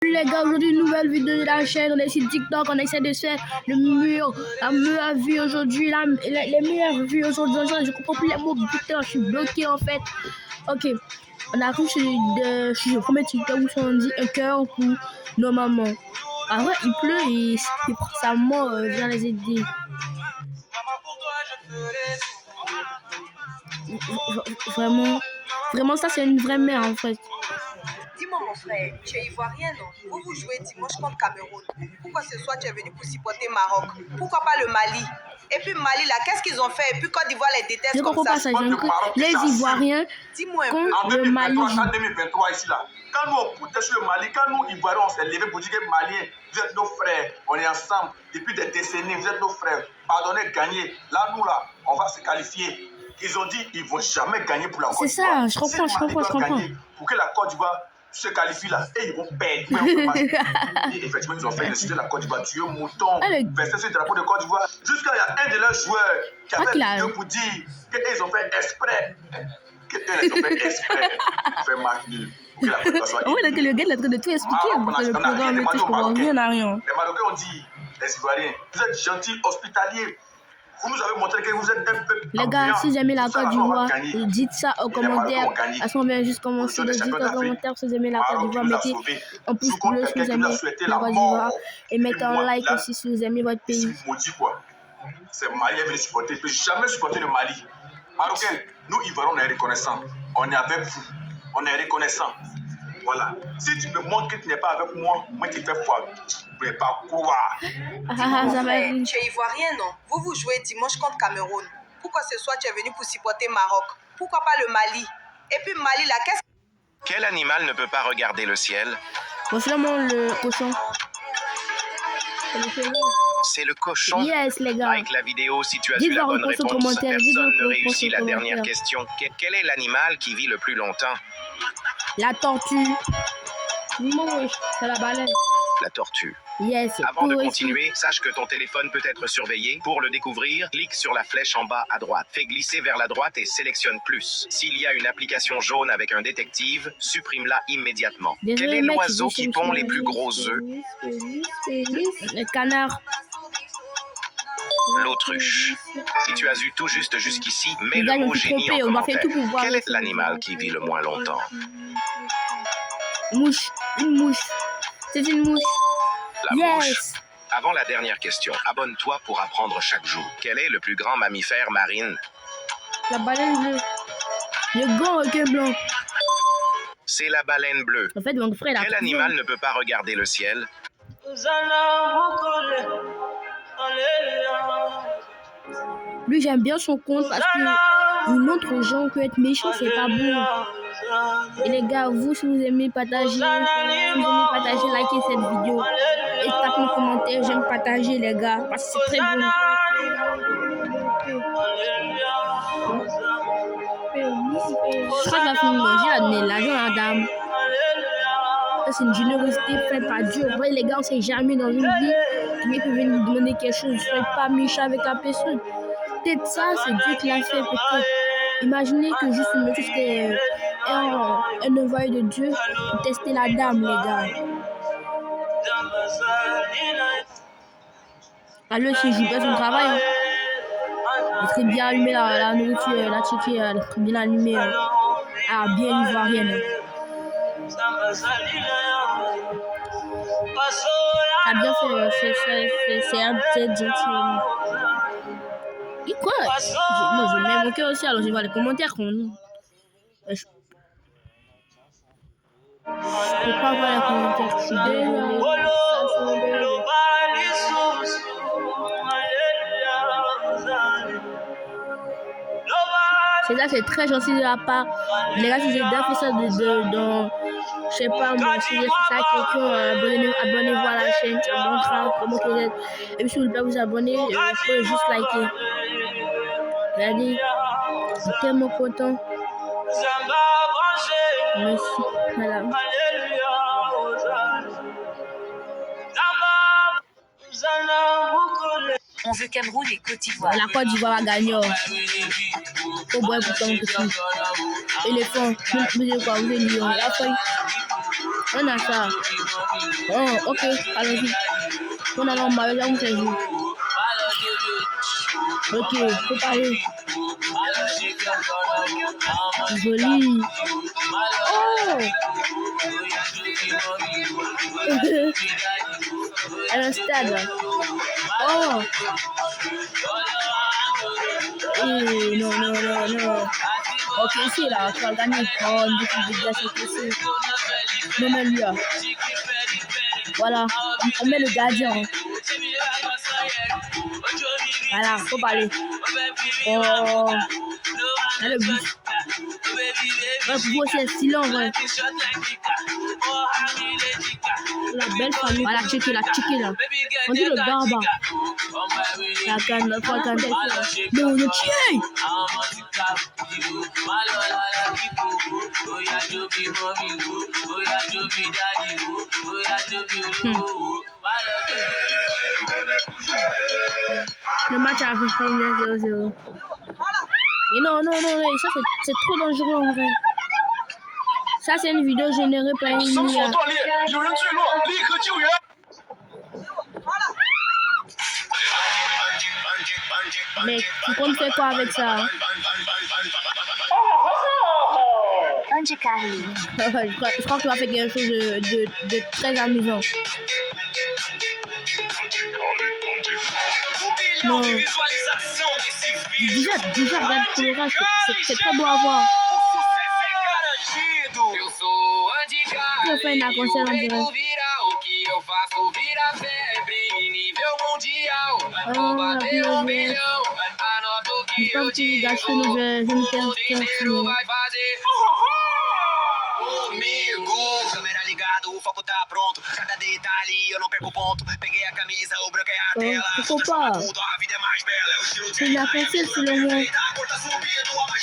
Les gars, aujourd'hui une nouvelle vidéo de la chaîne, on est sur TikTok, on essaie de se faire la meilleure vie aujourd'hui, les meilleures vues aujourd'hui, je comprends plus les mots, putain, je suis bloqué en fait. Ok, on arrive sur le premier TikTok où on dit un cœur pour nos mamans. En vrai, il pleut et il prend sa mort, vient les aider. Vraiment, ça c'est une vraie mère en fait. Dis-moi mon frère, tu es ivoirien non? Vous jouez dimanche contre Cameroun. Pourquoi ce soir tu es venu pour supporter Maroc? Pourquoi pas le Mali? Et puis Mali là, qu'est-ce qu'ils ont fait? Et puis Côte d'Ivoire les déteste je comme comprends ça. pas ça, les Ivoiriens contre le Mali. En 2023 ici là, quand nous on poussait sur le Mali, quand nous Ivoiriens on s'est levé pour dire que Maliens, vous êtes nos frères, on est ensemble depuis des décennies, vous êtes nos frères, pardonnez, gagnez. Là nous là, on va se qualifier. Ils ont dit qu'ils ne vont jamais gagner pour la Côte d'Ivoire. C'est ça, je comprends. Pour que la Côte d'Ivoire se qualifie là, et ils vont perdre. Et effectivement, ils ont fait insulter la Côte d'Ivoire, tuer un mouton, verser sur le drapeau de Côte d'Ivoire. Jusqu'à il y a un de leurs joueurs qui avait une vidéo pour dire qu'ils ont fait exprès. Qu'ils ont fait exprès. Fait match nul. Pour que la Côte d'Ivoire soit le gars il est en train de tout expliquer. Le programme, je comprends rien à rien. Les Marocains ont dit, les Ivoiriens, vous êtes gentils, hospitaliers. Vous nous avez montré que vous êtes un peu. Les gars, si vous aimez la Côte d'Ivoire, dites ça aux commentaires. Parce qu'on vient juste commencer. Dites aux commentaires si vous aimez la Côte d'Ivoire. Mettez un pouce bleu si vous aimez la Côte d'Ivoire. Et mettez un like aussi si vous aimez votre pays. Maudit quoi. C'est Mali venir supporter. Je ne peux jamais supporter le Mali. Marocains, nous Ivoiriens, on est reconnaissants. On est avec vous. On est reconnaissants. Voilà. Si tu me montres que tu n'es pas avec moi, moi qui fais foi. Tu ne peux pas croire. Tu es ivoirien, non? Vous jouez dimanche contre Cameroun. Pourquoi ce soir tu es venu pour supporter Maroc? Pourquoi pas le Mali? Et puis Mali là, qu'est-ce... Quel animal ne peut pas regarder le ciel? Finalement, le cochon. C'est le cochon. Yes, les gars. Like la vidéo si tu as vu la bonne réponse. Personne ne réussit la dernière question. Quel est l'animal qui vit le plus longtemps? La tortue. C'est la baleine. La tortue. Yes. Avant de continuer, sache que ton téléphone peut être surveillé. Pour le découvrir, clique sur la flèche en bas à droite. Fais glisser vers la droite et sélectionne plus. S'il y a une application jaune avec un détective, supprime-la immédiatement. Quel est l'oiseau qui pond les plus gros œufs? Le canard. L'autruche. Si tu as eu tout juste jusqu'ici, mets le mot génie en commentaire. Quel est l'animal qui vit le moins longtemps? Mouche. Une mouche. C'est une mouche. La mouche. Avant la dernière question, abonne-toi pour apprendre chaque jour. Quel est le plus grand mammifère marine? La baleine bleue. Le grand requin blanc. C'est la baleine bleue. En fait, mon frère, quel animal ne peut pas regarder le ciel? Lui, j'aime bien son compte parce qu'il montre aux gens que être méchant, c'est pas bon. Et les gars, vous, si vous aimez partager, likez cette vidéo. Et tapez en commentaire, j'aime partager, les gars, parce que c'est très bon. Je crois que la fille manger à donner l'argent à la dame. C'est une générosité faite par Dieu. Après, les gars, on sait jamais dans une vie. Quelqu'un peut venir vous demander quelque chose. Soyez pas méchant avec la personne. Peut-être ça, c'est Dieu qui l'a fait. Peut-être. Imaginez que juste une chose, c'était un envoyé de Dieu pour tester la dame, les gars. Alors, si je joue pas son travail, hein. Il serait bien allumé la nourriture, la tchéquée, elle serait bien allumée, bien ivoirienne. Ah bien fait, c'est un petit gentil. Et quoi? Moi je mets mon cœur aussi, alors je vais voir les commentaires qu'on... Je peux pas voir les commentaires, je suis désolée. C'est là, c'est très gentil de la part. Les gars, si j'ai déjà fait ça je sais pas moi, si j'ai fait ça à quelqu'un, abonnez-vous à la chaîne, ça montrera comment vous êtes. Et puis si vous voulez pas vous abonner, vous pouvez juste liker. Regardez, je suis tellement content. Merci, voilà. On veut Cameroun et Côte d'Ivoire. La Côte d'Ivoire va gagner. Oh boy, pourtant, petit. Éléphant, vous êtes quoi? Vous êtes lion. On a ça. Oh, ok, allons-y. On a l'embarras, là, on fait jouer. Ok, faut parler. Joli. Oh! Elle a un stade. Oh! Eh, non, non, non, non. Ok, ici, là, tu vas gagner. Oh, une petite dégâts, c'est non, mais lui, là. Voilà, on met le gardien. Voilà, faut parler. Oh, là, le but. Ouais, pour vous, c'est silence, ouais. La belle famille. Voilà, checker là. On dit le garba. La canne, la fois canne. Non, le tien. Le match a fait 0-0. Et non, ça c'est trop dangereux en vrai. Ça c'est une vidéo générée par une IA. Mais tu comptes faire quoi avec ça? Je crois que tu vas faire quelque chose de très amusant. Non. Déjà, regarde Colorage, c'est très beau à voir. Je fais une concert en direct. Je pense que gâcher je me perds. Câmera ligada, o foco tá pronto. Cada detalhe eu não perco ponto. Peguei a camisa, o branco é a tela. Tudo, a vida é mais bela. É o estilo de la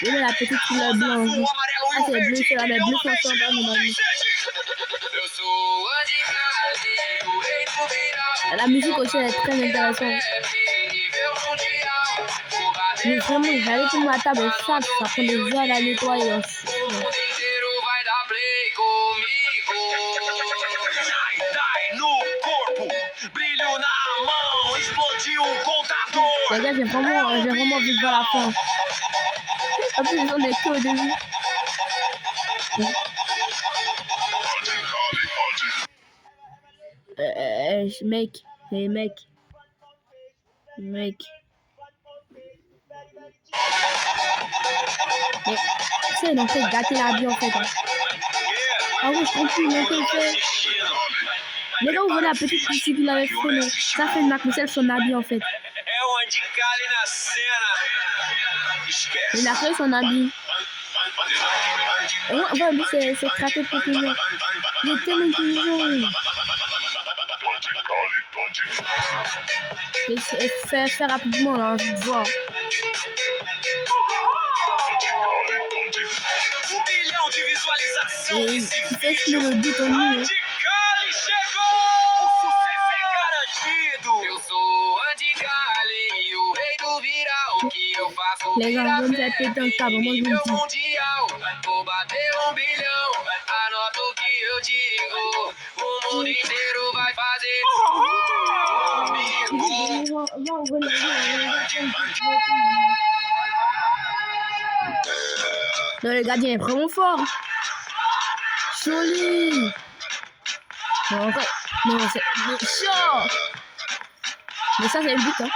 il est la petite couleur blanche. Ah, c'est bleu, c'est la bleu chanson dans le monde. La musique aussi est très intéressante. Mais vraiment, j'allais pour ma table, ça prend des heures à la nettoyer. Les gars, j'ai vraiment vu voir la fin. En plus, j'en ai que au début. Mec. Mais tu sais, ils ont fait gâter la vie en fait. Hein. Ah oui, je comprends, ils ont fait. Mais là, on voit la petite fille qu'il avait fait, mais ça fait une mademoiselle son habit en fait. Il a fait son habit. Ouais, lui, c'est craqué pour tout le monde. Il est tellement intelligent. Fais rapidement, là, je vois. Et il fait que le but en lui. Les gars, vont me faire péter un câble, moi je vous le dis. Non, le gardien est vraiment fort. Joli. Non, c'est chaud. Mais ça, c'est le but, hein.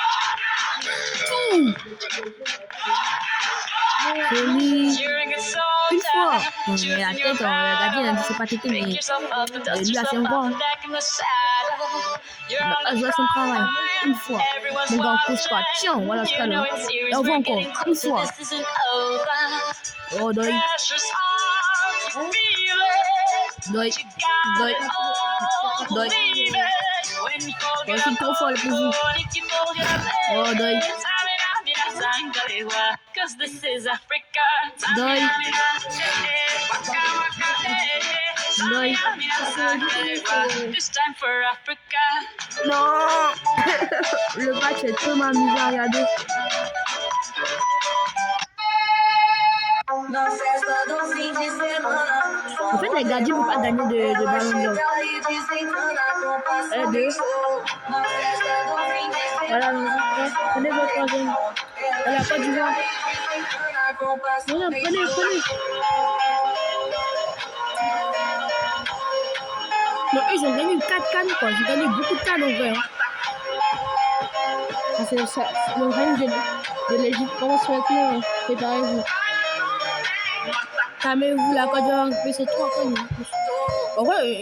Tout. Joli. Une fois. Mais la tête, le gardien, c'est pas tété, mais lui, là, c'est encore. Hein. Il doit son travail. Une fois. Mon gars, on couche pas. Tiens, voilà ce cas-là. Et on va encore. Une fois. Oh, doi. Oh, c'est trop fort, le poussou. Oh, doi. Non. Le match est tellement amusant à regarder. Na festa do fim de semana, En fait, les gardiens ne peuvent pas gagner de ballon d'or. Et deux. Voilà, prenez votre troisième. Voilà, Côte d'Ivoire. Voilà, prenez. Non, ils ont gagné 4 cannes, quoi. Ils ont gagné beaucoup de cannes en vrai. C'est ça, le règne de l'Égypte. Comment se fait-il? Préparez-vous. Calmez-vous, la Côte d'Ivoire, c'est 3 cannes. En vrai,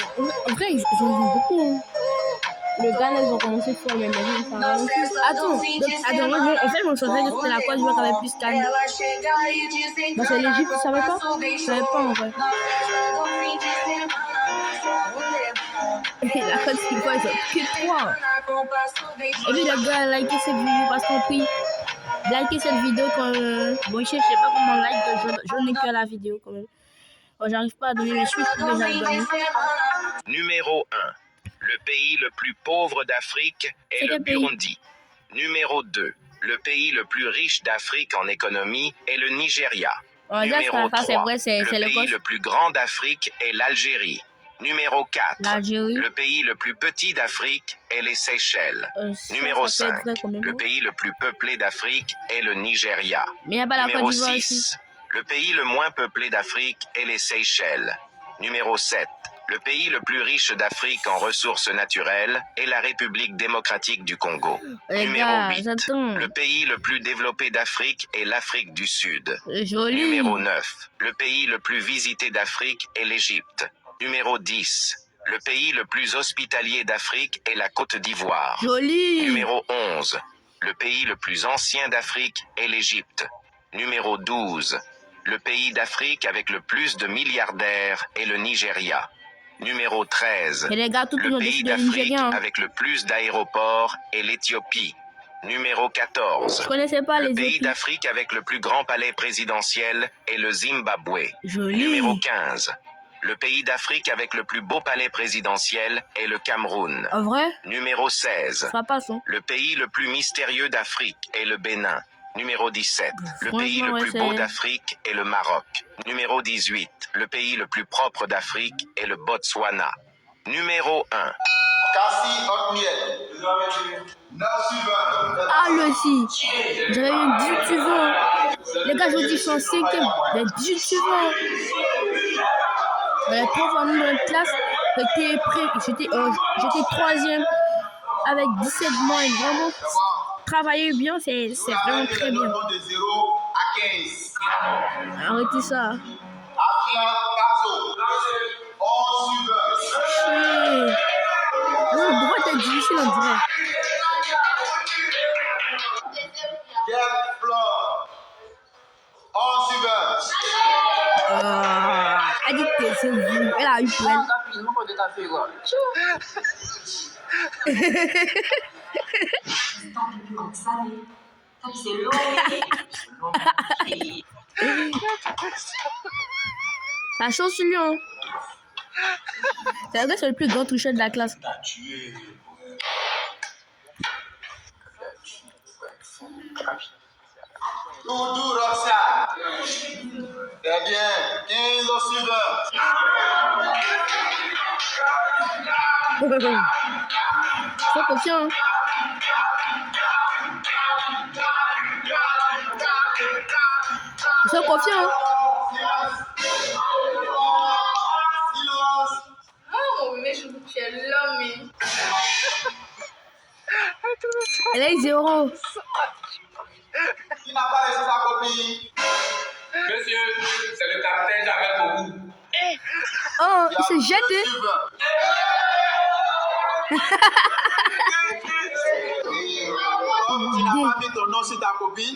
ils ont joué beaucoup. Hein. Le Ghana, ils ont commencé fort, mais maintenant, ça va. Attends, en fait, je me souviens que c'était la Côte d'Ivoire qui avait plus de cannes. Bah, c'est l'Égypte, tu savais pas? Je savais pas, en vrai. La Côte d'Ivoire, ils ont que 3. Et puis, les gars, likez cette vidéo parce qu'on prie. Likez cette vidéo quand. Bon, je sais pas comment like, je n'ai que la vidéo quand même. Bon, j'arrive pas à donner les chiffres, mais j'arrive à donner. Numéro 1. Le pays le plus pauvre d'Afrique est le Burundi. Numéro 2. Le pays le plus riche d'Afrique en économie est le Nigeria. Numéro 3. Le pays le plus grand d'Afrique est l'Algérie. Numéro 4. Le pays le plus petit d'Afrique est les Seychelles. Numéro 5. Le pays le plus peuplé d'Afrique est le Nigeria. Numéro 6. Le pays le moins peuplé d'Afrique est les Seychelles. Numéro 7. Le pays le plus riche d'Afrique en ressources naturelles est la République démocratique du Congo. Numéro 8. Le pays le plus développé d'Afrique est l'Afrique du Sud. Numéro 9. Le pays le plus visité d'Afrique est l'Égypte. Numéro 10. Le pays le plus hospitalier d'Afrique est la Côte d'Ivoire. Numéro 11. Le pays le plus ancien d'Afrique est l'Égypte. Numéro 12. Le pays d'Afrique avec le plus de milliardaires est le Nigeria. Numéro 13. Le pays d'Afrique avec le plus d'aéroports est l'Éthiopie. Numéro 14. Le pays d'Afrique avec le plus grand palais présidentiel est le Zimbabwe. Numéro 15. Le pays d'Afrique avec le plus beau palais présidentiel est le Cameroun. Numéro 16. Le pays le plus mystérieux d'Afrique est le Bénin. Numéro 17. Le pays le plus beau d'Afrique est le Maroc. Numéro 18. Le pays le plus propre d'Afrique est le Botswana. Numéro 1. Ah, le si. J'avais eu 18 suivants. Les gars, je dis, je suis en 5e. Il y a 18 suivants. Il y a 3 fois dans la classe. J'étais 3e avec 17 mois. Et vraiment, travailler bien, c'est vraiment très bien. Arrêtez ça. Le droit est difficile, on dirait. Elle dit que c'est vous. Elle a eu plein. Ça change sur lui, hein. C'est vrai que c'est le plus grand tricheur de la classe. Doudou Roxane. Très bien. 15 au suivant. Sois confiant. Sois confiant. Oh, mais je vous fais l'homme. Elle a eu 0. Qui n'a pas laissé sa copie? Monsieur, c'est le capitaine Jamel Bobou. Oh, il s'est jeté. Comme tu n'as pas mis ton nom sur ta copie,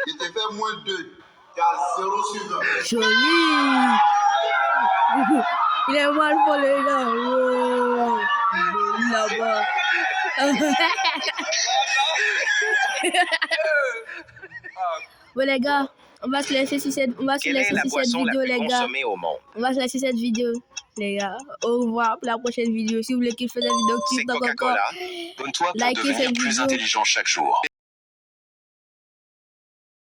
il te fait moins 2. Tu as 0 suivant. Joli. Il est mal pour les gars. Wow. Joli là-bas. Bon les gars, on va se laisser sur cette vidéo les gars. On va se laisser cette vidéo les gars. Au revoir pour la prochaine vidéo. Si vous voulez que je fasse la vidéo, C'est Coca-Cola. Donne-toi pour devenir plus intelligent chaque jour.